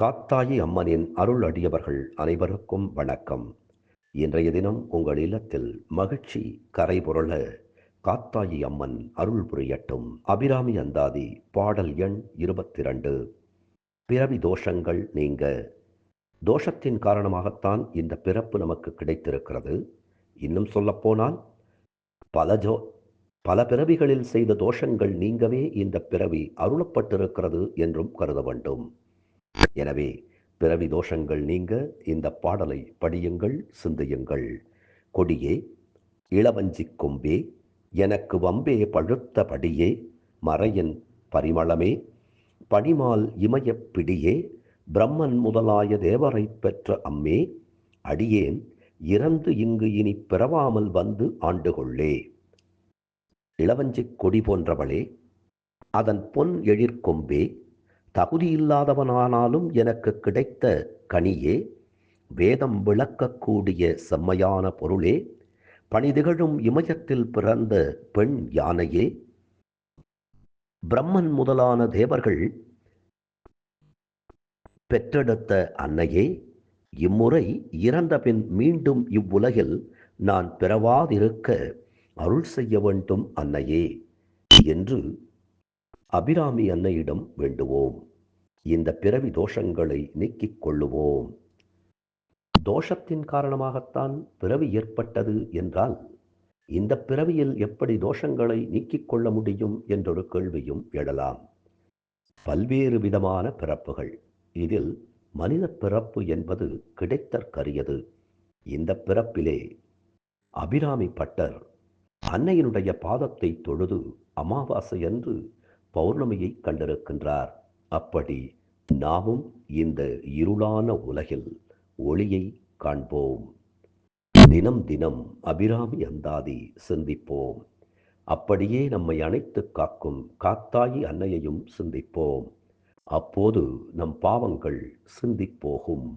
காத்தாயி அம்மனின் அருள் அடியவர்கள் அனைவருக்கும் வணக்கம். இன்றைய தினம் உங்கள் இல்லத்தில் மகிழ்ச்சி கரைபுரள காத்தாயி அம்மன் அருள் புரியட்டும். அபிராமி அந்தாதி பாடல் எண் 22. பிறவி தோஷங்கள் நீங்க. தோஷத்தின் காரணமாகத்தான் இந்த பிறப்பு நமக்கு கிடைத்திருக்கிறது. இன்னும் சொல்லப்போனால் பல பிறவிகளில் செய்த தோஷங்கள் நீங்கவே இந்த பிறவி அருளப்பட்டிருக்கிறது என்றும் கருத வேண்டும். எனவே பிறவி தோஷங்கள் நீங்க இந்த பாடலை படியுங்கள், சிந்தியுங்கள். கொடியே இளவஞ்சிக் கொம்பே எனக்கு வம்பே பழுத்த படியே மறையின் பரிமளமே பனிமால் இமயப் பிடியே பிரம்மன் முதலாய தேவரைப் பெற்ற அம்மே அடியேன் இறந்து இங்கு இனி பிறவாமல் வந்து ஆண்டுகொள்ளே. இளவஞ்சிக் கொடி போன்றவளே, அதன் பொன் எழிற்கொம்பே, தகுதியில்லாதவனானாலும் எனக்கு கிடைத்த கனியே, வேதம் விளக்கக்கூடிய செம்மையான பொருளே, பணிதிகழும் இமயத்தில் பிறந்த பெண் யானையே, பிரம்மன் முதலான தேவர்கள் பெற்றெடுத்த அன்னையே, இம்முறை இறந்தபின் மீண்டும் இவ்வுலகில் நான் பிறவாதிருக்க அருள் செய்ய வேண்டும் அன்னையே என்று அபிராமி அன்னையிடம் வேண்டுவோம். இந்த பிறவி தோஷங்களை நீக்கிக் கொள்ளுவோம். தோஷத்தின் காரணமாகத்தான் பிறவி ஏற்பட்டது என்றால் இந்த பிறவியில் எப்படி தோஷங்களை நீக்கிக் கொள்ள முடியும் என்றொரு கேள்வியும் எழலாம். பல்வேறு விதமான பிறப்புகள். இதில் மனித பிறப்பு என்பது கிடைத்தற்கரியது. இந்த பிறப்பிலே அபிராமி பட்டர் அன்னையினுடைய பாதத்தை தொழுது அமாவாசையன்று பௌர்ணமியை கண்டிருக்கின்றார். அப்படி நாமும் இந்த இருளான உலகில் ஒளியை காண்போம். தினம் தினம் அபிராமி அந்தாதி சிந்திப்போம். அப்படியே நம்மை அணைத்து காக்கும் காத்தாயி அன்னையையும் சிந்திப்போம். அப்போது நம் பாவங்கள் சிந்திப்போகும்.